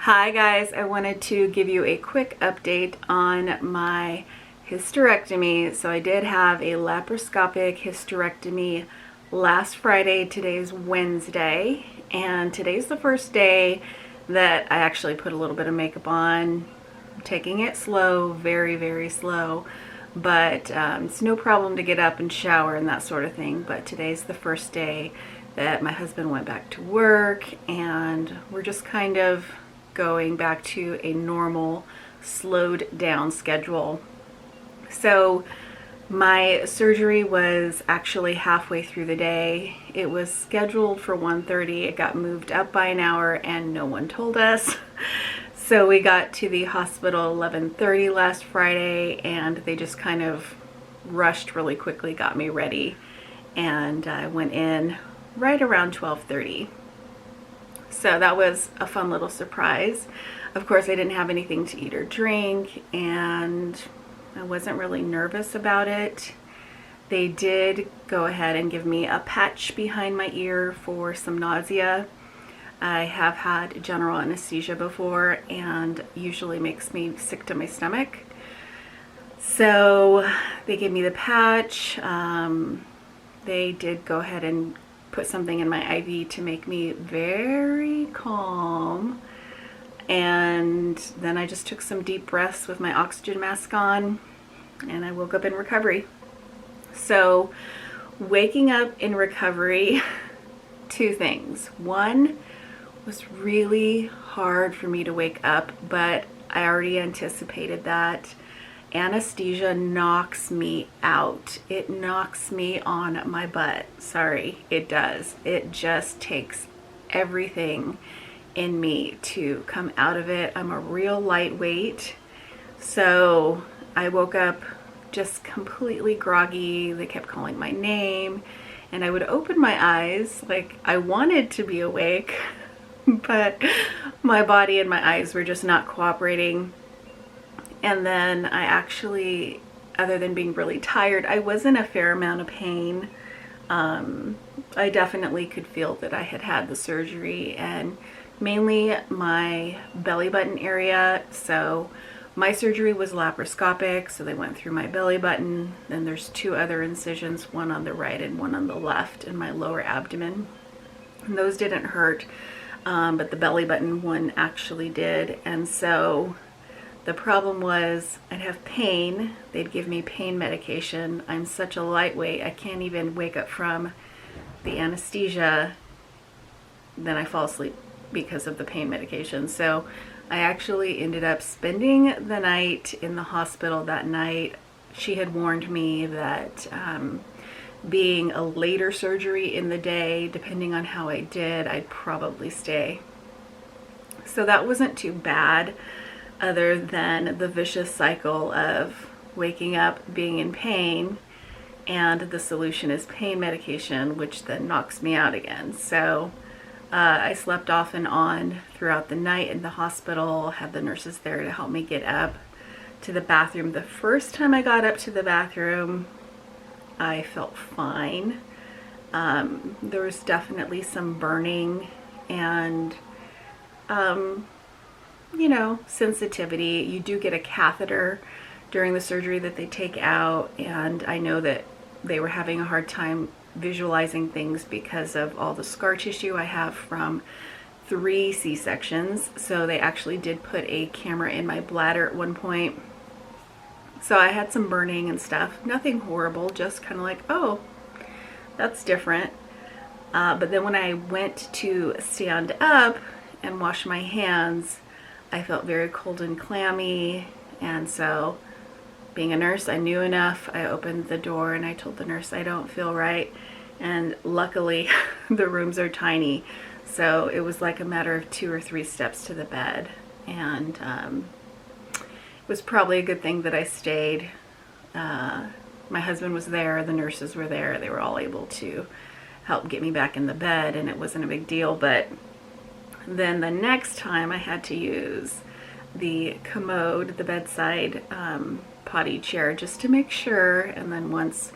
Hi guys, I wanted to give you a quick update on my hysterectomy. So I did have a laparoscopic hysterectomy last Friday. Today's Wednesday, and today's the first day that I actually put a little bit of makeup on. I'm taking it slow, very slow, but it's no problem to get up and shower and that sort of thing. But today's the first day that my husband went back to work, and we're just kind of going back to a normal, slowed down schedule. So my surgery was actually halfway through the day. It was scheduled for 1:30. It got moved up by an hour and no one told us. So we got to the hospital 11:30 last Friday, and they just kind of rushed really quickly, got me ready, and I went in right around 12:30. So that was a fun little surprise. Of course, I didn't have anything to eat or drink, and I wasn't really nervous about it. They did go ahead and give me a patch behind my ear for some nausea. I have had general anesthesia before, and usually makes me sick to my stomach. So they gave me the patch. They did go ahead and put something in my IV to make me very calm, and then I just took some deep breaths with my oxygen mask on, and I woke up in recovery. So waking up in recovery, two things. One, was really hard for me to wake up, but I already anticipated that. Anesthesia knocks me out. It knocks me on my butt. Sorry, it does. It just takes everything in me to come out of it. I'm a real lightweight. So I woke up just completely groggy. They kept calling my name, and I would open my eyes like I wanted to be awake, but my body and my eyes were just not cooperating. And then I actually, other than being really tired, I was in a fair amount of pain. I definitely could feel that I had had the surgery, and mainly my belly button area. So my surgery was laparoscopic, so they went through my belly button. Then there's two other incisions, one on the right and one on the left in my lower abdomen. And those didn't hurt, but the belly button one actually did. And so the problem was I'd have pain. They'd give me pain medication. I'm such a lightweight, I can't even wake up from the anesthesia. Then I fall asleep because of the pain medication. So I actually ended up spending the night in the hospital that night. She had warned me that being a later surgery in the day, depending on how I did, I'd probably stay. So that wasn't too bad, other than the vicious cycle of waking up, being in pain, and the solution is pain medication, which then knocks me out again. So I slept off and on throughout the night in the hospital, had the nurses there to help me get up to the bathroom. The first time I got up to the bathroom, I felt fine. There was definitely some burning and you know, sensitivity. You do get a catheter during the surgery that they take out, and I know that they were having a hard time visualizing things because of all the scar tissue I have from 3 C-sections. So they actually did put a camera in my bladder at one point. So I had some burning and stuff. Nothing horrible, just kind of like, oh, that's different. But then when I went to stand up and wash my hands, I felt very cold and clammy, and so being a nurse, I knew enough. I opened the door and I told the nurse I don't feel right, and luckily the rooms are tiny, so it was like a matter of 2 or 3 steps to the bed, and it was probably a good thing that I stayed. My husband was there, the nurses were there, they were all able to help get me back in the bed, and it wasn't a big deal. But then the next time I had to use the commode, the bedside potty chair, just to make sure. And then once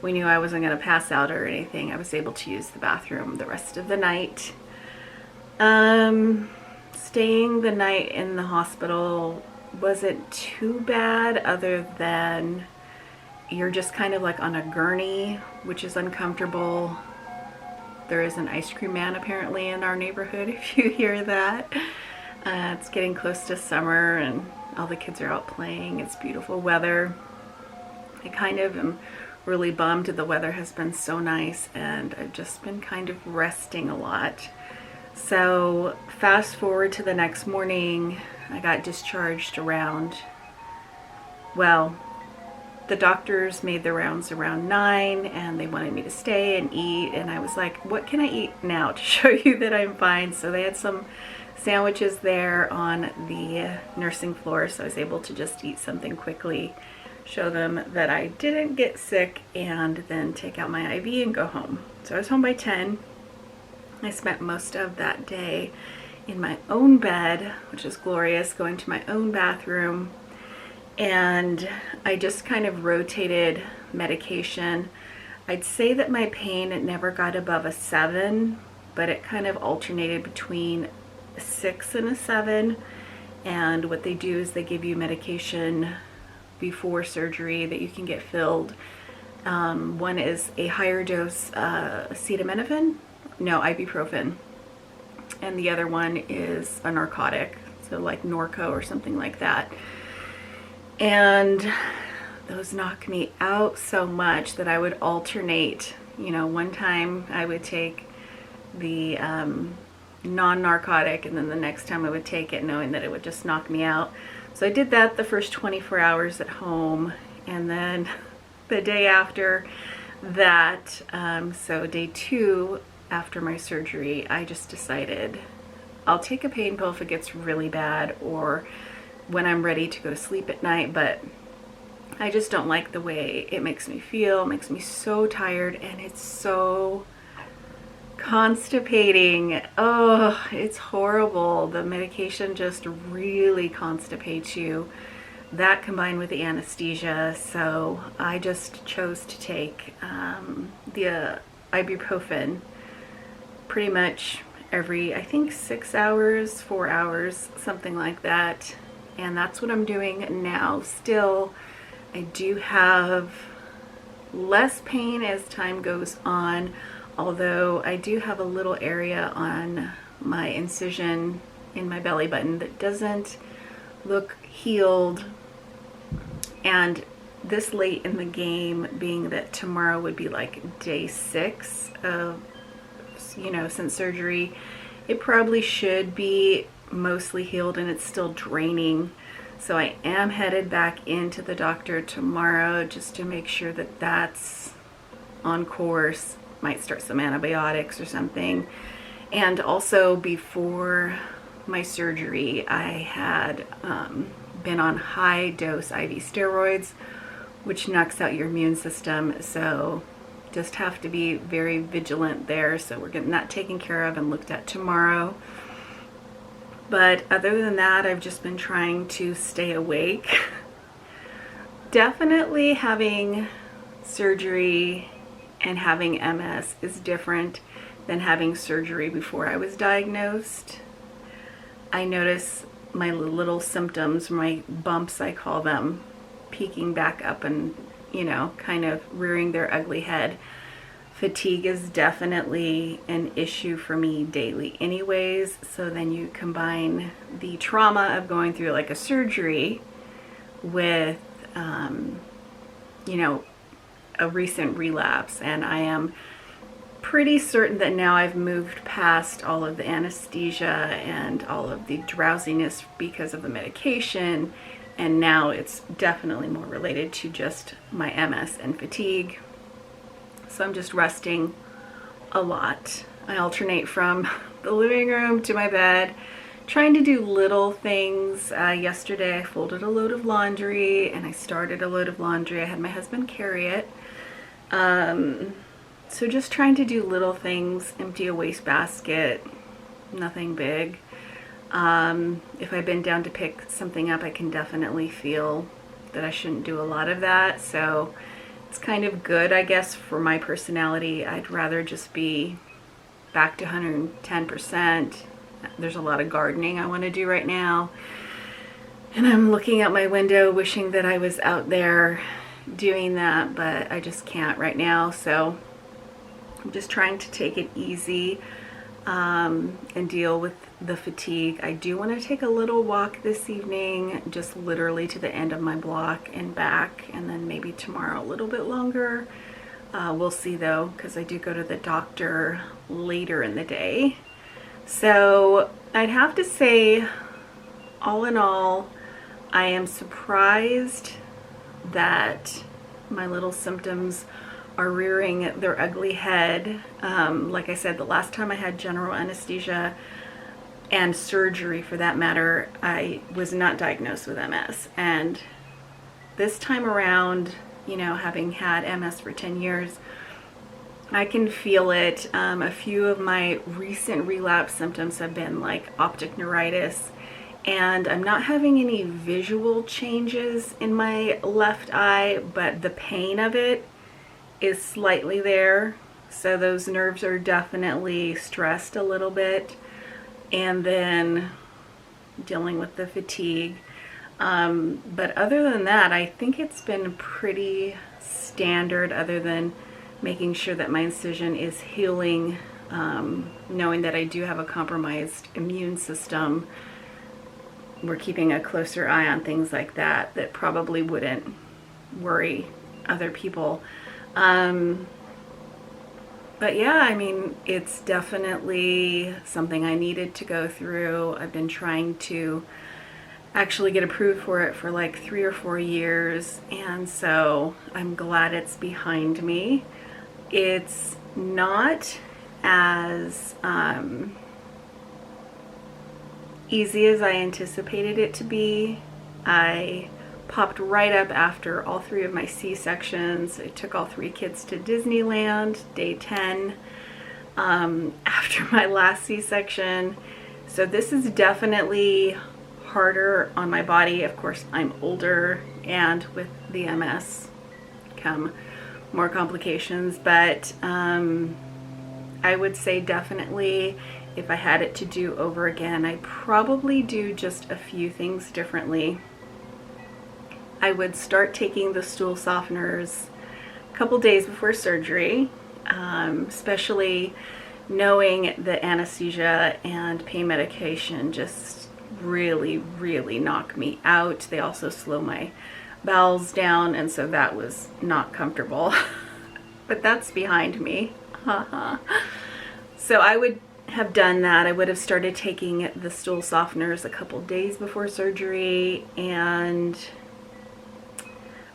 we knew I wasn't going to pass out or anything, I was able to use the bathroom the rest of the night. staying the night in the hospital wasn't too bad, other than you're just kind of like on a gurney, which is uncomfortable. There is an ice cream man apparently in our neighborhood, if you hear that. It's getting close to summer and all the kids are out playing. It's beautiful weather. I kind of am really bummed. The weather has been so nice and I've just been kind of resting a lot. So fast forward to the next morning, I got discharged around, well, the doctors made the rounds around 9 and they wanted me to stay and eat, and I was like, what can I eat now to show you that I'm fine? So they had some sandwiches there on the nursing floor, so I was able to just eat something quickly, show them that I didn't get sick, and then take out my IV and go home. So I was home by 10. I spent most of that day in my own bed, which is glorious, going to my own bathroom, and I just kind of rotated medication. I'd say that my pain never got above a 7, but it kind of alternated between a 6 and a 7. And what they do is they give you medication before surgery that you can get filled. One is a higher dose acetaminophen, no, ibuprofen, and the other one is a narcotic, so like Norco or something like that. And those knock me out so much that I would alternate. You know, one time I would take the non-narcotic, and then the next time I would take it knowing that it would just knock me out. So I did that the first 24 hours at home, and then the day after that, so day 2 after my surgery, I just decided I'll take a pain pill if it gets really bad or when I'm ready to go to sleep at night, but I just don't like the way it makes me feel. It makes me so tired, and it's so constipating. Oh, it's horrible. The medication just really constipates you. That combined with the anesthesia, so I just chose to take the ibuprofen pretty much every, I think 6 hours, 4 hours, something like that. And that's what I'm doing now. Still, I do have less pain as time goes on, although I do have a little area on my incision in my belly button that doesn't look healed. And this late in the game, being that tomorrow would be like day 6 of, you know, since surgery, it probably should be mostly healed, and it's still draining. So I am headed back into the doctor tomorrow just to make sure that that's on course. Might start some antibiotics or something. And also before my surgery, I had been on high dose IV steroids, which knocks out your immune system. So just have to be very vigilant there. So we're getting that taken care of and looked at tomorrow. But other than that, I've just been trying to stay awake. Definitely having surgery and having MS is different than having surgery before I was diagnosed. I notice my little symptoms, my bumps I call them, peeking back up and, you know, kind of rearing their ugly head. Fatigue is definitely an issue for me daily anyways, so then you combine the trauma of going through like a surgery with, you know, a recent relapse, and I am pretty certain that now I've moved past all of the anesthesia and all of the drowsiness because of the medication, and now it's definitely more related to just my MS and fatigue. So I'm just resting a lot. I alternate from the living room to my bed, trying to do little things. Yesterday I folded a load of laundry, and I started a load of laundry. I had my husband carry it. So just trying to do little things, empty a wastebasket, nothing big. If I bend down to pick something up, I can definitely feel that I shouldn't do a lot of that. So it's kind of good, I guess, for my personality. I'd rather just be back to 110%, There's a lot of gardening I want to do right now. And I'm looking out my window wishing that I was out there doing that, but I just can't right now. So I'm just trying to take it easy and deal with the fatigue. I do want to take a little walk this evening, just literally to the end of my block and back, and then maybe tomorrow a little bit longer. We'll see though, because I do go to the doctor later in the day. So I'd have to say, all in all, I am surprised that my little symptoms are rearing their ugly head. Like I said, the last time I had general anesthesia and surgery for that matter, I was not diagnosed with MS. And this time around, you know, having had MS for 10 years, I can feel it. A few of my recent relapse symptoms have been like optic neuritis, and I'm not having any visual changes in my left eye, but the pain of it is slightly there. So those nerves are definitely stressed a little bit. And then dealing with the fatigue. But other than that, I think it's been pretty standard, other than making sure that my incision is healing, knowing that I do have a compromised immune system. We're keeping a closer eye on things like that that probably wouldn't worry other people. But yeah, I mean, it's definitely something I needed to go through. I've been trying to actually get approved for it for like 3 or 4 years, and so I'm glad it's behind me. It's not as easy as I anticipated it to be. I popped right up after all 3 of my C-sections. I took all 3 kids to Disneyland, day 10, after my last C-section. So this is definitely harder on my body. Of course, I'm older, and with the MS come more complications, but I would say definitely if I had it to do over again, I'd probably do just a few things differently. I would start taking the stool softeners a couple days before surgery, especially knowing that anesthesia and pain medication just really knock me out. They also slow my bowels down, and so that was not comfortable. But that's behind me. So I would have done that. I would have started taking the stool softeners a couple days before surgery, and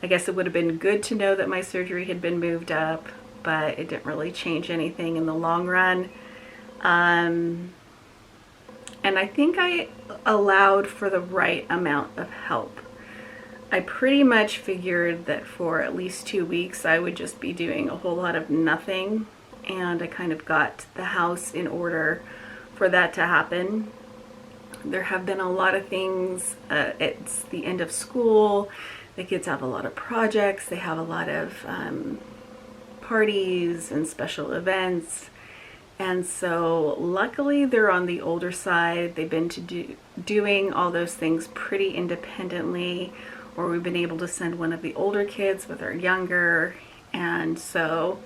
I guess it would have been good to know that my surgery had been moved up, but it didn't really change anything in the long run. And I think I allowed for the right amount of help. I pretty much figured that for at least 2 weeks I would just be doing a whole lot of nothing, and I kind of got the house in order for that to happen. There have been a lot of things. It's the end of school. The kids have a lot of projects. They have a lot of parties and special events. And so luckily they're on the older side. They've been doing all those things pretty independently, or we've been able to send one of the older kids with our younger. And so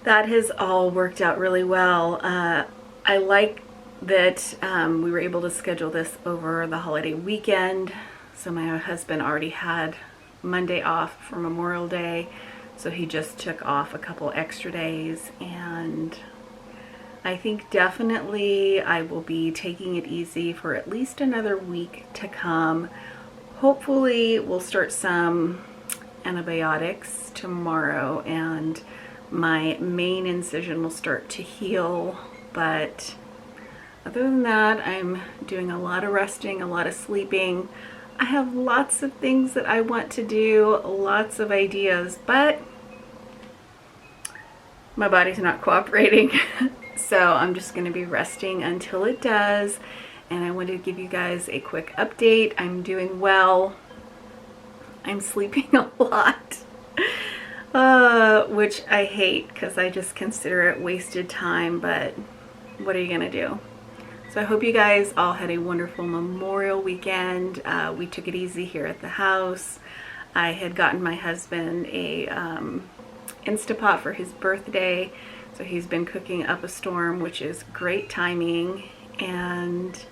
that has all worked out really well. I like that we were able to schedule this over the holiday weekend. So my husband already had Monday off for Memorial Day, so he just took off a couple extra days, and I think definitely I will be taking it easy for at least another week to come. Hopefully we'll start some antibiotics tomorrow and my main incision will start to heal, but other than that, I'm doing a lot of resting, a lot of sleeping. I have lots of things that I want to do, lots of ideas, but my body's not cooperating. So I'm just going to be resting until it does. And I wanted to give you guys a quick update. I'm doing well. I'm sleeping a lot, which I hate because I just consider it wasted time, but what are you going to do? So I hope you guys all had a wonderful Memorial weekend. We took it easy here at the house. I had gotten my husband a Instapot for his birthday, so he's been cooking up a storm, which is great timing. And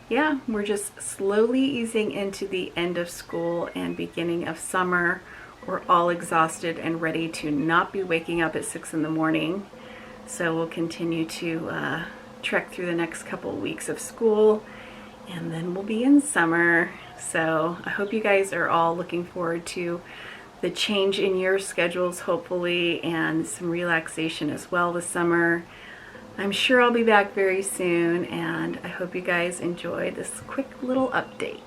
yeah, we're just slowly easing into the end of school and beginning of summer. We're all exhausted and ready to not be waking up at 6 in the morning. So we'll continue to trek through the next couple of weeks of school, and then we'll be in summer. So I hope you guys are all looking forward to the change in your schedules, hopefully, and some relaxation as well this summer. I'm sure I'll be back very soon, and I hope you guys enjoyed this quick little update.